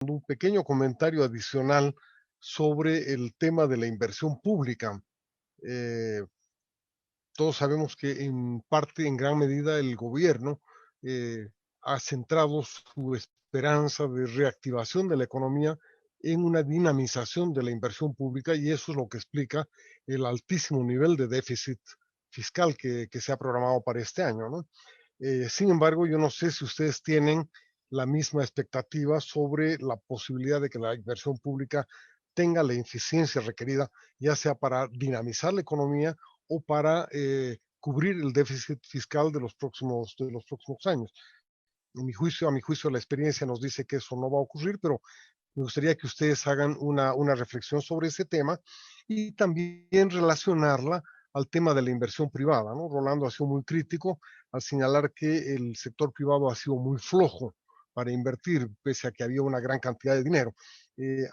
dando un pequeño comentario adicional sobre el tema de la inversión pública. Eh, Todos sabemos que en parte, en gran medida, el gobierno ha centrado su esperanza de reactivación de la economía en una dinamización de la inversión pública y eso es lo que explica el altísimo nivel de déficit fiscal que se ha programado para este año, ¿no? Sin embargo, yo no sé si ustedes tienen la misma expectativa sobre la posibilidad de que la inversión pública tenga la eficiencia requerida, ya sea para dinamizar la economía o para cubrir el déficit fiscal de los próximos años. A mi juicio, la experiencia nos dice que eso no va a ocurrir, pero me gustaría que ustedes hagan una reflexión sobre ese tema y también relacionarla al tema de la inversión privada, ¿no? Rolando ha sido muy crítico al señalar que el sector privado ha sido muy flojo para invertir, pese a que había una gran cantidad de dinero.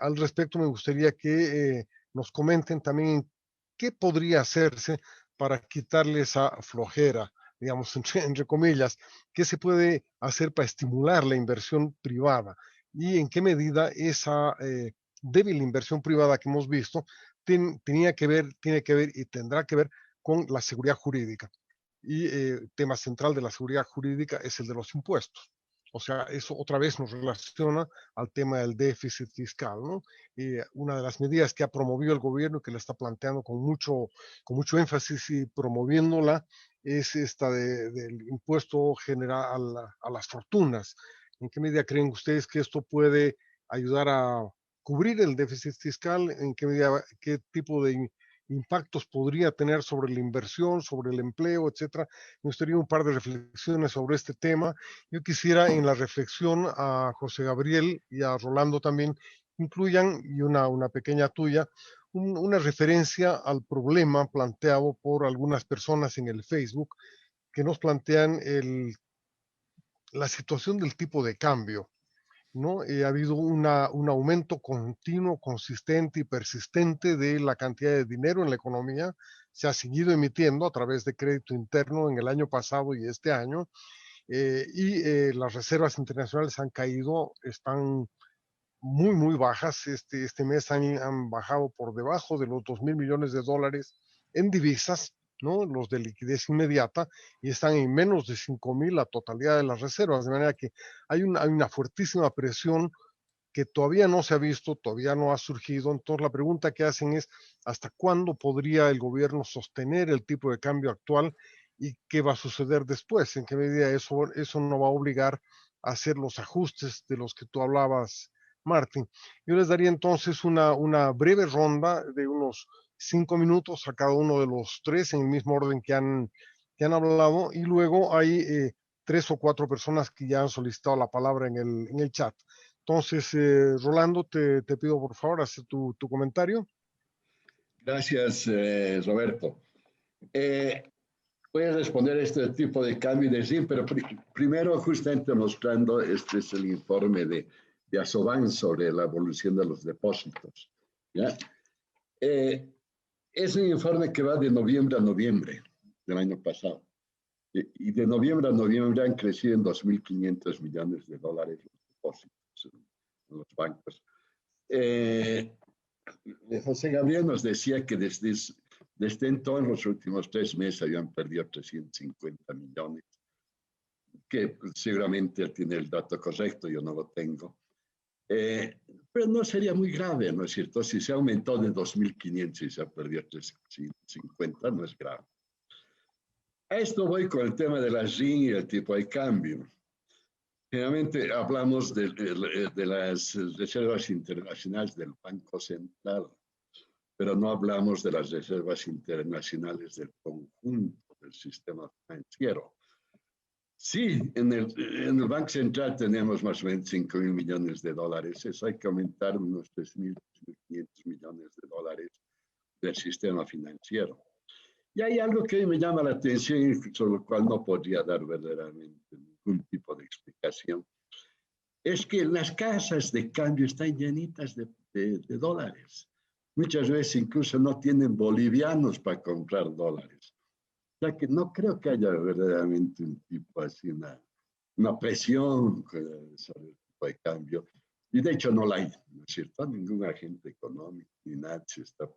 Al respecto, me gustaría que nos comenten también qué podría hacerse para quitarle esa flojera, digamos, entre comillas, qué se puede hacer para estimular la inversión privada y en qué medida esa débil inversión privada que hemos visto tiene que ver y tendrá que ver con la seguridad jurídica. Y el tema central de la seguridad jurídica es el de los impuestos. O sea, eso otra vez nos relaciona al tema del déficit fiscal, ¿no? Una de las medidas que ha promovido el gobierno y que le está planteando con mucho énfasis y promoviéndola es esta del impuesto general a las fortunas. ¿En qué medida creen ustedes que esto puede ayudar a cubrir el déficit fiscal? ¿En qué medida, qué tipo de impactos podría tener sobre la inversión, sobre el empleo, etcétera? Me gustaría un par de reflexiones sobre este tema. Yo quisiera en la reflexión a José Gabriel y a Rolando también incluyan, y una pequeña tuya, una referencia al problema planteado por algunas personas en el Facebook que nos plantean la situación del tipo de cambio, ¿no? Ha habido un aumento continuo, consistente y persistente de la cantidad de dinero en la economía. Se ha seguido emitiendo a través de crédito interno en el año pasado y este año. Las reservas internacionales han caído, están muy bajas. Este mes han bajado por debajo de los 2.000 millones de dólares en divisas, ¿no? Los de liquidez inmediata, y están en menos de 5.000 la totalidad de las reservas, de manera que hay una fuertísima presión que todavía no se ha visto, todavía no ha surgido. Entonces la pregunta que hacen es, ¿hasta cuándo podría el gobierno sostener el tipo de cambio actual y qué va a suceder después? ¿En qué medida eso no va a obligar a hacer los ajustes de los que tú hablabas, Martín? Yo les daría entonces una breve ronda de unos 5 minutos a cada uno de los tres en el mismo orden que han hablado y luego hay 3 o 4 personas que ya han solicitado la palabra en el chat. Entonces, Rolando, te pido por favor hacer tu comentario. Gracias, Roberto. Voy a responder a este tipo de cambio de decir, pero primero justamente mostrando, este es el informe de Asoban sobre la evolución de los depósitos. ¿Ya? Es un informe que va de noviembre a noviembre del año pasado. Y de noviembre a noviembre han crecido en 2.500 millones de dólares los depósitos en los bancos. José Gabriel nos decía que desde entonces, en los últimos 3 meses, habían perdido 350 millones, que seguramente él tiene el dato correcto, yo no lo tengo. Pero no sería muy grave, ¿no es cierto? Si se aumentó de 2.500 y se ha perdido 350, no es grave. A esto voy con el tema de la RIN y el tipo de cambio. Generalmente hablamos de las reservas internacionales del Banco Central, pero no hablamos de las reservas internacionales del conjunto del sistema financiero. Sí, en el Banco Central tenemos más o menos 5.000 millones de dólares. Eso hay que aumentar unos 3.500 millones de dólares del sistema financiero. Y hay algo que me llama la atención y sobre lo cual no podría dar verdaderamente ningún tipo de explicación. Es que las casas de cambio están llenitas de dólares. Muchas veces incluso no tienen bolivianos para comprar dólares. O sea que no creo que haya verdaderamente un tipo así, una presión sobre el tipo de cambio. Y de hecho no la hay, ¿no es cierto? Ningún agente económico ni nada se está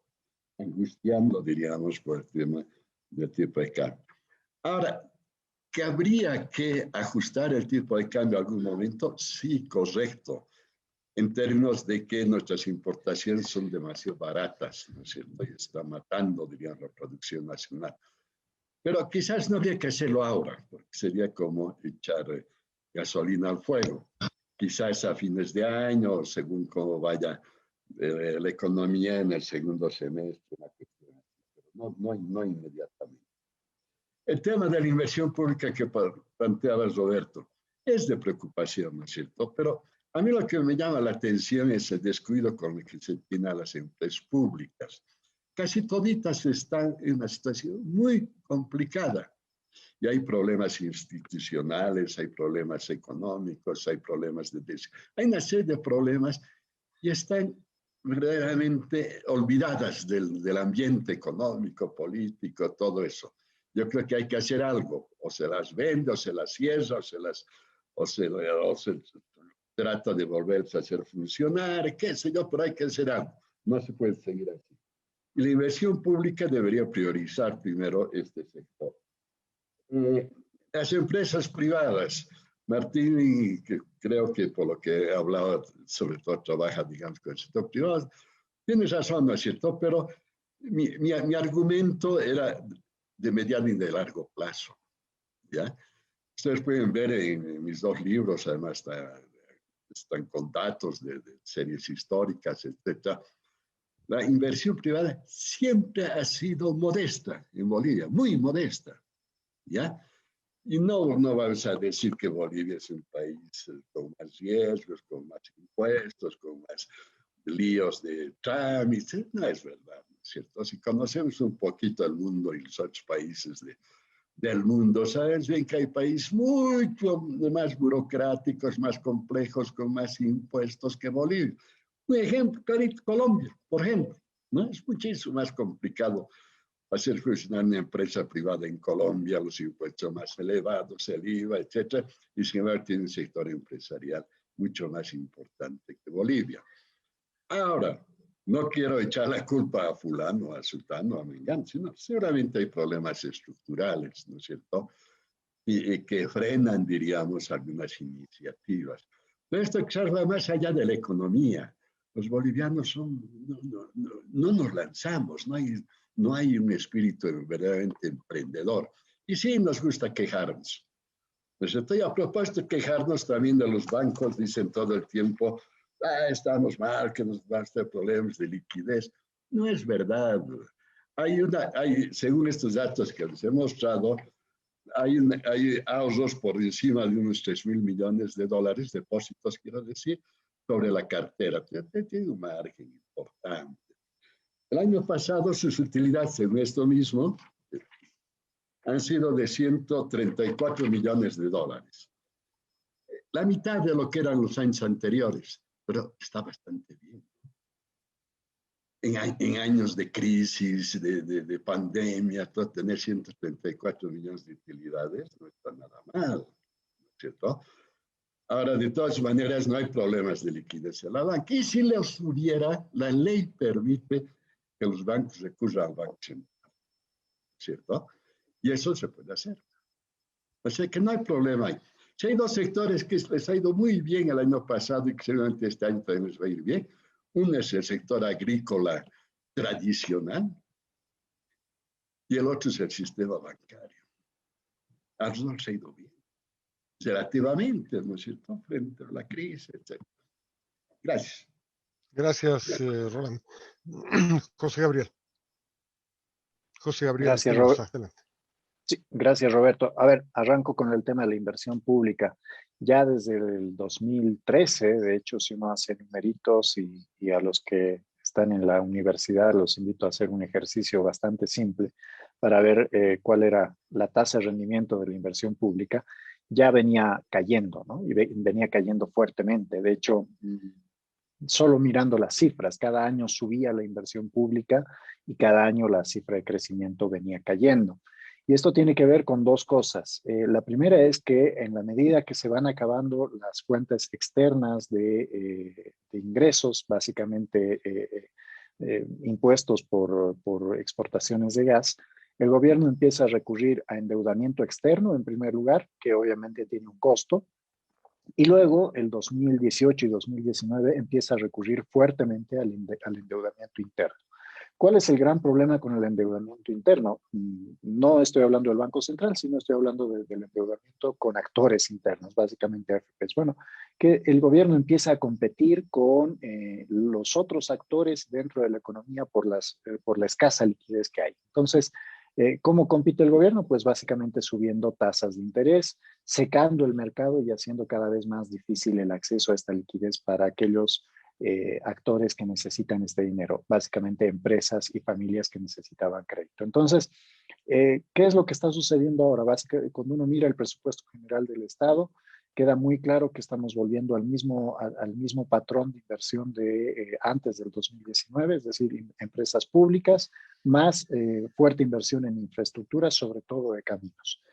angustiando, diríamos, por el tema del tipo de cambio. Ahora, ¿que habría que ajustar el tipo de cambio en algún momento? Sí, correcto. En términos de que nuestras importaciones son demasiado baratas, ¿no es cierto? Y está matando, dirían, la producción nacional. Pero quizás no habría que hacerlo ahora, porque sería como echar gasolina al fuego. Quizás a fines de año, según cómo vaya la economía en el segundo semestre, una cuestión así, pero no inmediatamente. El tema de la inversión pública que planteaba Roberto es de preocupación, ¿no es cierto? Pero a mí lo que me llama la atención es el descuido con el que se tiene a las empresas públicas. Casi toditas están en una situación muy complicada. Y hay problemas institucionales, hay problemas económicos, hay problemas hay una serie de problemas y están verdaderamente olvidadas del ambiente económico, político, todo eso. Yo creo que hay que hacer algo, o se las vende, o se las cierra, o se trata de volverse a hacer funcionar, qué sé yo, pero hay que hacer algo. No se puede seguir así. Y la inversión pública debería priorizar primero este sector. Las empresas privadas, Martín, que creo que por lo que he hablado, sobre todo trabaja, digamos, con el sector privado, tienes razón, ¿no es cierto? Pero mi argumento era de mediano y de largo plazo, ¿ya? Ustedes pueden ver en mis dos libros, además están con datos de series históricas, etc. La inversión privada siempre ha sido modesta en Bolivia, muy modesta, ¿ya? Y no vamos a decir que Bolivia es un país con más riesgos, con más impuestos, con más líos de trámites. No es verdad, ¿no es cierto? Si conocemos un poquito el mundo y los otros países del mundo, sabes bien que hay países mucho más burocráticos, más complejos, con más impuestos que Bolivia. Un ejemplo, Colombia, por ejemplo, ¿no? Es muchísimo más complicado hacer funcionar una empresa privada en Colombia, los impuestos más elevados, el IVA, etcétera, y sin embargo tiene un sector empresarial mucho más importante que Bolivia. Ahora, no quiero echar la culpa a fulano, a sultano, a mengano, sino seguramente hay problemas estructurales, ¿no es cierto? Y que frenan, diríamos, algunas iniciativas. Pero esto va más allá de la economía. Los bolivianos no nos lanzamos, no hay un espíritu verdaderamente emprendedor. Y sí nos gusta quejarnos. Pues estoy a propósito de quejarnos también de los bancos, dicen todo el tiempo, estamos mal, que nos van a tener problemas de liquidez. No es verdad. Según estos datos que les he mostrado, hay ahorros por encima de unos 3.000 millones de dólares, depósitos, quiero decir, sobre la cartera. Tiene un margen importante. El año pasado sus utilidades, según esto mismo, han sido de 134 millones de dólares. La mitad de lo que eran los años anteriores, pero está bastante bien. En años de crisis, de pandemia, tener 134 millones de utilidades no está nada mal, ¿no es cierto? Ahora, de todas maneras, no hay problemas de liquidez en la banca. Y si los hubiera, la ley permite que los bancos recurran al Banco Central, ¿cierto? Y eso se puede hacer. O sea que no hay problema ahí. Si hay dos sectores que les ha ido muy bien el año pasado y que seguramente este año también les va a ir bien. Uno es el sector agrícola tradicional y el otro es el sistema bancario. A los dos les ha ido bien, relativamente, ¿no es cierto?, frente a la crisis, etc. Gracias. Gracias, Roland. José Gabriel. José Gabriel Gracias, Espinosa, adelante. Sí, gracias, Roberto. A ver, arranco con el tema de la inversión pública. Ya desde el 2013, de hecho, si uno hace numeritos y a los que están en la universidad los invito a hacer un ejercicio bastante simple para ver cuál era la tasa de rendimiento de la inversión pública, ya venía cayendo, ¿no? Y venía cayendo fuertemente. De hecho, solo mirando las cifras, cada año subía la inversión pública y cada año la cifra de crecimiento venía cayendo. Y esto tiene que ver con dos cosas. La primera es que en la medida que se van acabando las fuentes externas de ingresos, básicamente impuestos por exportaciones de gas, el gobierno empieza a recurrir a endeudamiento externo, en primer lugar, que obviamente tiene un costo, y luego el 2018 y 2019 empieza a recurrir fuertemente al endeudamiento interno. ¿Cuál es el gran problema con el endeudamiento interno? No estoy hablando del Banco Central, sino estoy hablando del endeudamiento con actores internos, básicamente AFPs. Bueno, que el gobierno empieza a competir con los otros actores dentro de la economía por la escasa liquidez que hay. Entonces, ¿cómo compite el gobierno? Pues básicamente subiendo tasas de interés, secando el mercado y haciendo cada vez más difícil el acceso a esta liquidez para aquellos actores que necesitan este dinero, básicamente empresas y familias que necesitaban crédito. Entonces, ¿qué es lo que está sucediendo ahora? Básicamente, cuando uno mira el presupuesto general del Estado, queda muy claro que estamos volviendo al mismo patrón de inversión de antes del 2019, es decir, empresas públicas, más fuerte inversión en infraestructura, sobre todo de caminos.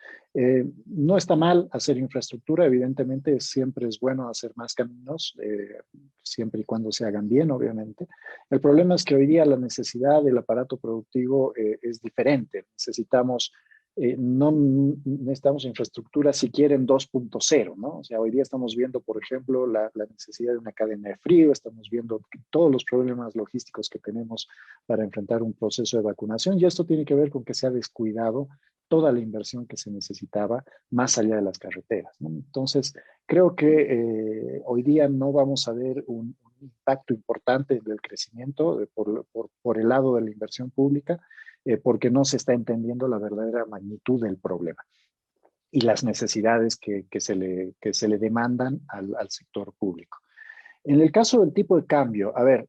No está mal hacer infraestructura, evidentemente siempre es bueno hacer más caminos, siempre y cuando se hagan bien, obviamente. El problema es que hoy día la necesidad del aparato productivo es diferente. No necesitamos infraestructura si quieren 2.0, ¿no? O sea, hoy día estamos viendo, por ejemplo, la necesidad de una cadena de frío, estamos viendo todos los problemas logísticos que tenemos para enfrentar un proceso de vacunación, y esto tiene que ver con que se ha descuidado toda la inversión que se necesitaba más allá de las carreteras, ¿no? Entonces, creo que hoy día no vamos a ver un impacto importante del crecimiento por el lado de la inversión pública, porque no se está entendiendo la verdadera magnitud del problema y las necesidades que se le demandan al sector público. En el caso del tipo de cambio, a ver,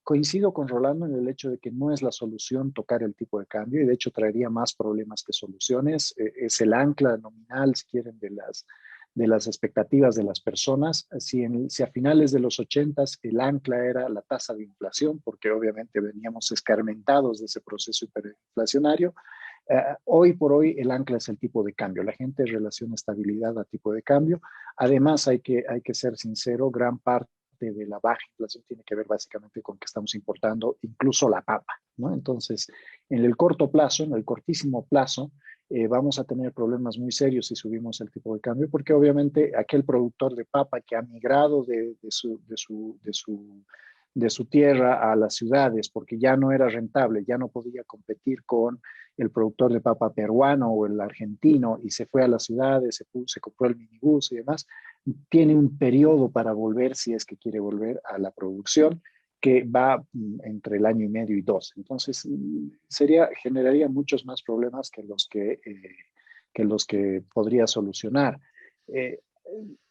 coincido con Rolando en el hecho de que no es la solución tocar el tipo de cambio y de hecho traería más problemas que soluciones. Es el ancla nominal, si quieren, de las expectativas de las personas. Si a finales de los 80s el ancla era la tasa de inflación, porque obviamente veníamos escarmentados de ese proceso hiperinflacionario, hoy por hoy el ancla es el tipo de cambio. La gente relaciona estabilidad a tipo de cambio. Además, hay que ser sincero, gran parte de la baja inflación tiene que ver básicamente con que estamos importando incluso la papa, ¿no? Entonces, en el corto plazo, en el cortísimo plazo, vamos a tener problemas muy serios si subimos el tipo de cambio, porque obviamente aquel productor de papa que ha migrado de su tierra a las ciudades porque ya no era rentable, ya no podía competir con el productor de papa peruano o el argentino y se fue a las ciudades, se compró el minibús y demás, tiene un periodo para volver, si es que quiere volver a la producción, que va entre el año y medio y dos. Entonces, generaría muchos más problemas que los que podría solucionar.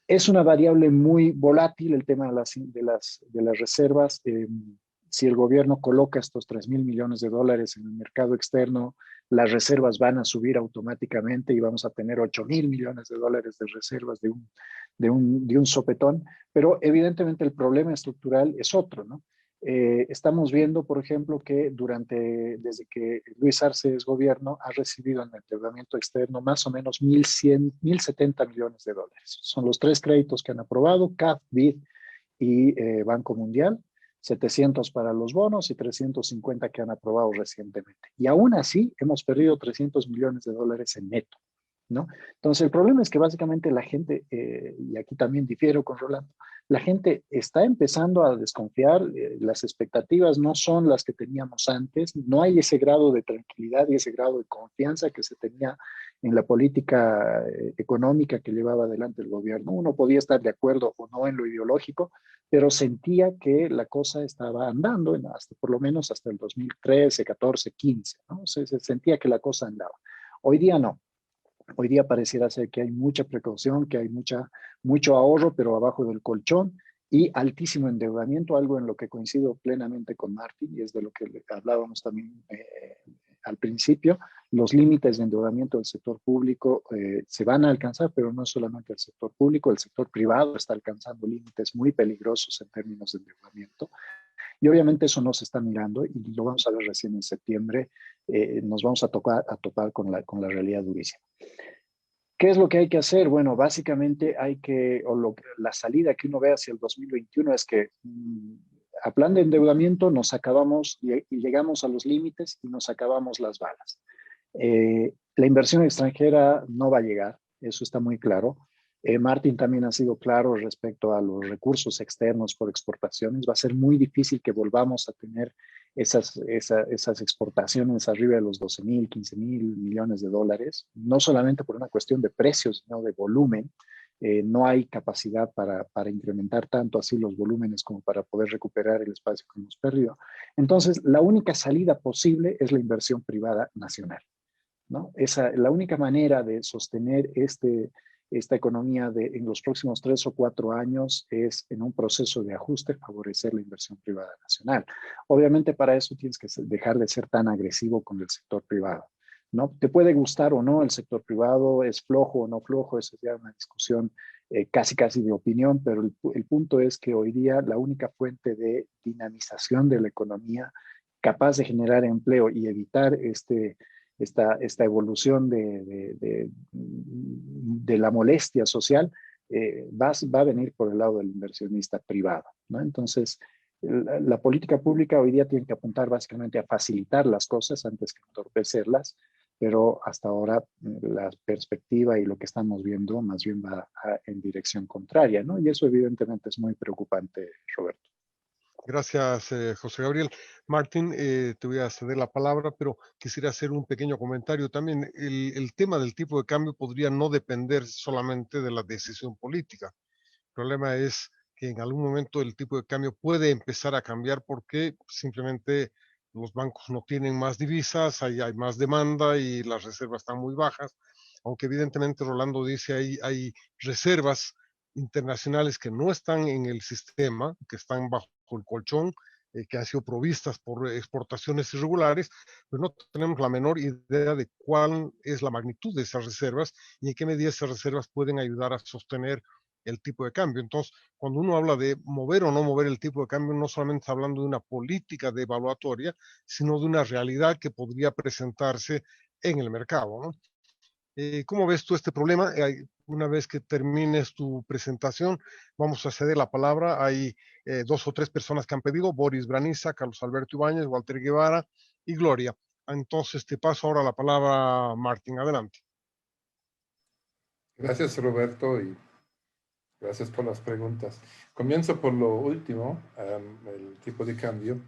Es una variable muy volátil el tema de las reservas. Si el gobierno coloca estos 3.000 millones de dólares en el mercado externo, las reservas van a subir automáticamente y vamos a tener 8.000 millones de dólares de reservas de un sopetón. Pero evidentemente el problema estructural es otro, ¿no? Estamos viendo, por ejemplo, que desde que Luis Arce es gobierno, ha recibido en el endeudamiento externo más o menos 1.70 millones de dólares. Son los tres créditos que han aprobado, CAF, BID y Banco Mundial, 700 para los bonos y 350 que han aprobado recientemente. Y aún así hemos perdido 300 millones de dólares en neto, ¿no? Entonces, el problema es que básicamente la gente, y aquí también difiero con Rolando, la gente está empezando a desconfiar, las expectativas no son las que teníamos antes, no hay ese grado de tranquilidad y ese grado de confianza que se tenía en la política económica que llevaba adelante el gobierno. Uno podía estar de acuerdo o no en lo ideológico, pero sentía que la cosa estaba andando, por lo menos hasta el 2013, 14, 15, ¿no? Se sentía que la cosa andaba. Hoy día no. Hoy día pareciera ser que hay mucha precaución, que hay mucho ahorro, pero abajo del colchón y altísimo endeudamiento, algo en lo que coincido plenamente con Martín y es de lo que hablábamos también al principio. Los límites de endeudamiento del sector público se van a alcanzar, pero no solamente el sector público, el sector privado está alcanzando límites muy peligrosos en términos de endeudamiento. Y obviamente eso no se está mirando y lo vamos a ver recién en septiembre nos vamos a topar con la realidad durísima. ¿Qué es lo que hay que hacer? Bueno, básicamente la salida que uno ve hacia el 2021 es que a plan de endeudamiento nos acabamos y llegamos a los límites y nos acabamos las balas. La inversión extranjera no va a llegar, eso está muy claro. Martín también ha sido claro respecto a los recursos externos por exportaciones. Va a ser muy difícil que volvamos a tener esas exportaciones arriba de los 12.000, 15.000 millones de dólares, no solamente por una cuestión de precios, sino de volumen. No hay capacidad para incrementar tanto así los volúmenes como para poder recuperar el espacio que hemos perdido. Entonces, la única salida posible es la inversión privada nacional, ¿no? La única manera de sostener esta economía en los próximos 3 o 4 años es en un proceso de ajuste favorecer la inversión privada nacional. Obviamente para eso tienes que dejar de ser tan agresivo con el sector privado, ¿no? Te puede gustar o no el sector privado, es flojo o no flojo, eso es ya una discusión casi de opinión, pero el punto es que hoy día la única fuente de dinamización de la economía capaz de generar empleo y evitar esta evolución de la molestia social va a venir por el lado del inversionista privado, ¿no? Entonces, la política pública hoy día tiene que apuntar básicamente a facilitar las cosas antes que entorpecerlas, pero hasta ahora la perspectiva y lo que estamos viendo más bien va en dirección contraria, ¿no? Y eso evidentemente es muy preocupante, Roberto. Gracias, José Gabriel. Martín, te voy a ceder la palabra, pero quisiera hacer un pequeño comentario también. El tema del tipo de cambio podría no depender solamente de la decisión política. El problema es que en algún momento el tipo de cambio puede empezar a cambiar porque simplemente los bancos no tienen más divisas, hay más demanda y las reservas están muy bajas. Aunque evidentemente Rolando dice hay reservas internacionales que no están en el sistema, que están bajo el colchón, que han sido provistas por exportaciones irregulares, pero no tenemos la menor idea de cuál es la magnitud de esas reservas y en qué medida esas reservas pueden ayudar a sostener el tipo de cambio. Entonces, cuando uno habla de mover o no mover el tipo de cambio, no solamente está hablando de una política devaluatoria, sino de una realidad que podría presentarse en el mercado, ¿no? ¿Cómo ves tú este problema? Una vez que termines tu presentación, vamos a ceder la palabra. Hay 2 o 3 personas que han pedido: Boris Braniza, Carlos Alberto Ibáñez, Walter Guevara y Gloria. Entonces te paso ahora la palabra, Martín. Adelante. Gracias, Roberto, y gracias por las preguntas. Comienzo por lo último, el tipo de cambio.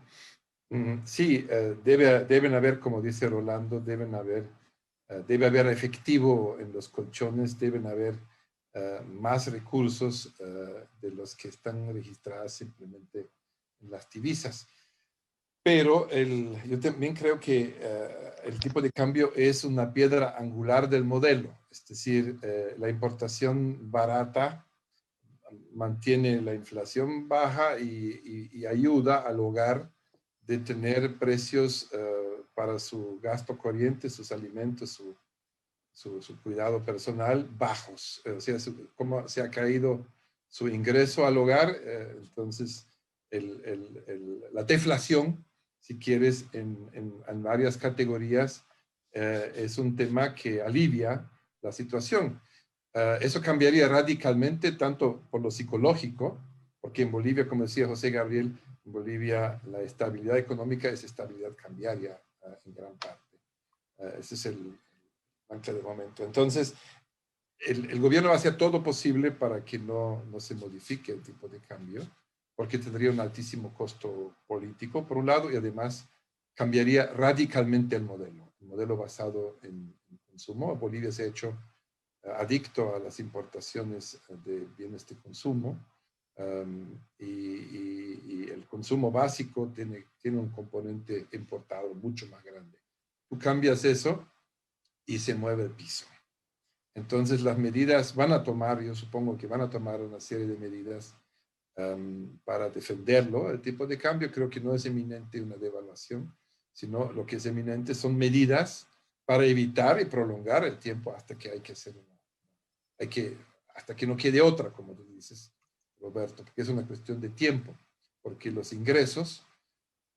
Sí, deben haber, como dice Rolando, debe haber efectivo en los colchones, deben haber más recursos de los que están registrados simplemente en las divisas. Pero yo también creo que el tipo de cambio es una piedra angular del modelo. Es decir, la importación barata mantiene la inflación baja y ayuda al hogar de tener precios para su gasto corriente, sus alimentos, su cuidado personal bajos. O sea, como se ha caído su ingreso al hogar, entonces la deflación, si quieres, en varias categorías, es un tema que alivia la situación. Eso cambiaría radicalmente, tanto por lo psicológico, porque en Bolivia, como decía José Gabriel, en Bolivia la estabilidad económica es estabilidad cambiaria en gran parte. Ese es el ancla de momento. Entonces, el gobierno va a hacer todo posible para que no se modifique el tipo de cambio, porque tendría un altísimo costo político, por un lado, y además cambiaría radicalmente el modelo basado en consumo. Bolivia se ha hecho adicto a las importaciones de bienes de consumo, y el consumo básico tiene un componente importado mucho más grande. Tú cambias eso y se mueve el piso. Entonces las medidas van a tomar, yo supongo que van a tomar una serie de medidas para defenderlo. El tipo de cambio creo que no es eminente una devaluación, sino lo que es eminente son medidas para evitar y prolongar el tiempo hasta que hay que hacer hasta que no quede otra, como tú dices, Roberto, porque es una cuestión de tiempo, porque los ingresos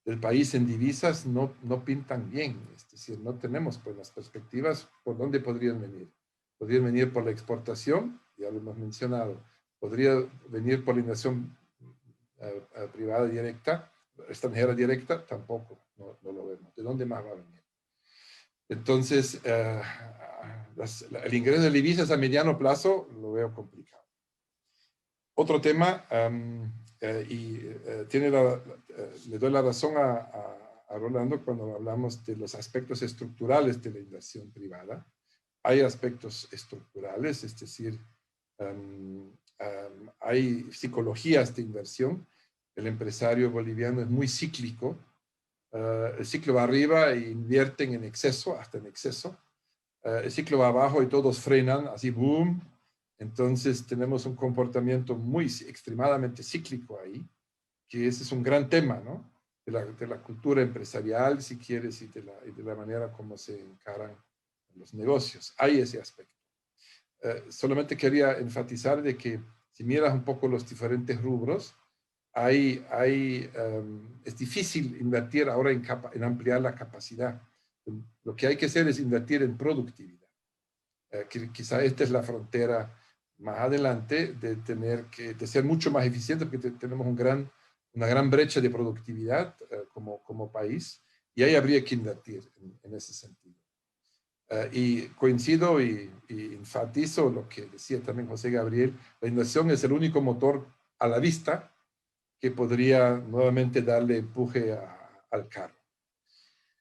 del país en divisas no pintan bien. Es decir, no tenemos pues las perspectivas por dónde podrían venir. Podrían venir por la exportación, ya lo hemos mencionado. Podría venir por la inversión privada directa, extranjera directa, tampoco, no lo vemos. ¿De dónde más va a venir? Entonces, el ingreso de divisas a mediano plazo lo veo complicado. Otro tema, le doy la razón a Rolando cuando hablamos de los aspectos estructurales de la inversión privada. Hay aspectos estructurales, es decir, hay psicologías de inversión. El empresario boliviano es muy cíclico. El ciclo va arriba e invierten en exceso, hasta en exceso. El ciclo va abajo y todos frenan, así boom. Entonces tenemos un comportamiento extremadamente cíclico ahí, que ese es un gran tema, ¿no? De la cultura empresarial, si quieres, y de la manera como se encaran los negocios. Hay ese aspecto. Solamente quería enfatizar de que si miras un poco los diferentes rubros, es difícil invertir ahora en ampliar la capacidad. Lo que hay que hacer es invertir en productividad. Quizá esta es la frontera más adelante de ser mucho más eficiente, porque tenemos una gran brecha de productividad como país, y ahí habría que invertir en ese sentido. Y coincido y enfatizo lo que decía también José Gabriel, la inversión es el único motor a la vista que podría nuevamente darle empuje al carro.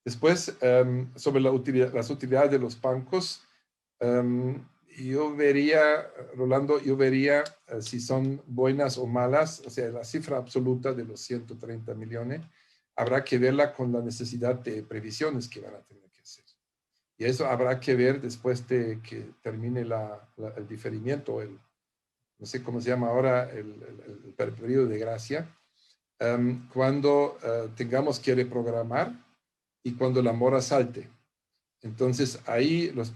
Después, sobre las utilidades de los bancos, yo vería, Rolando, si son buenas o malas, o sea, la cifra absoluta de los 130 millones, habrá que verla con la necesidad de previsiones que van a tener que hacer. Y eso habrá que ver después de que termine el diferimiento, no sé cómo se llama ahora, el periodo de gracia, cuando tengamos que reprogramar y cuando la mora salte. Entonces ahí las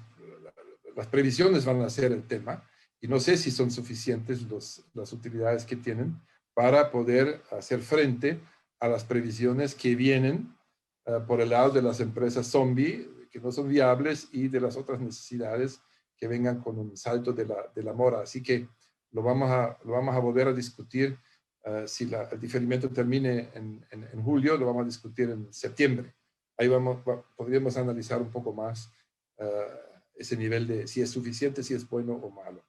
previsiones van a ser el tema, y no sé si son suficientes las utilidades que tienen para poder hacer frente a las previsiones que vienen por el lado de las empresas zombie, que no son viables, y de las otras necesidades que vengan con un salto de la mora. Así que lo vamos a volver a discutir. Si el diferimiento termine en julio, lo vamos a discutir en septiembre. Ahí podríamos analizar un poco más ese nivel de si es suficiente, si es bueno o malo.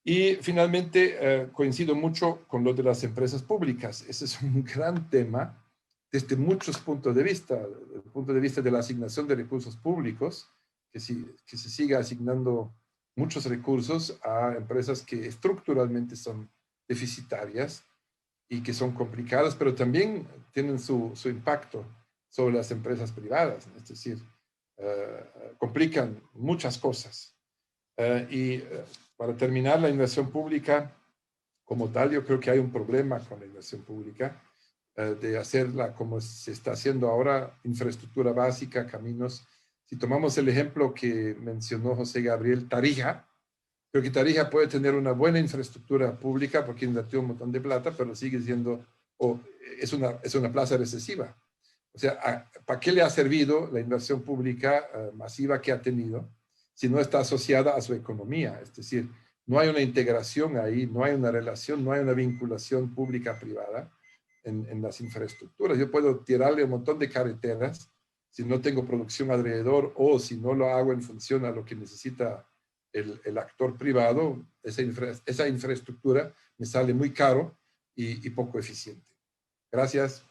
Y finalmente, coincido mucho con lo de las empresas públicas. Ese es un gran tema desde muchos puntos de vista. El punto de vista de la asignación de recursos públicos, que se siga asignando muchos recursos a empresas que estructuralmente son deficitarias y que son complicadas, pero también tienen su impacto sobre las empresas privadas, es decir, complican muchas cosas. Para terminar, la inversión pública como tal, yo creo que hay un problema con la inversión pública, de hacerla como se está haciendo ahora, infraestructura básica, caminos. Si tomamos el ejemplo que mencionó José Gabriel, Tarija, creo que Tarija puede tener una buena infraestructura pública porque invirtió un montón de plata, pero sigue siendo, es una plaza recesiva. O sea, ¿para qué le ha servido la inversión pública masiva que ha tenido si no está asociada a su economía? Es decir, no hay una integración ahí, no hay una relación, no hay una vinculación pública-privada en las infraestructuras. Yo puedo tirarle un montón de carreteras si no tengo producción alrededor, o si no lo hago en función a lo que necesita el actor privado. Esa infraestructura me sale muy caro y poco eficiente. Gracias.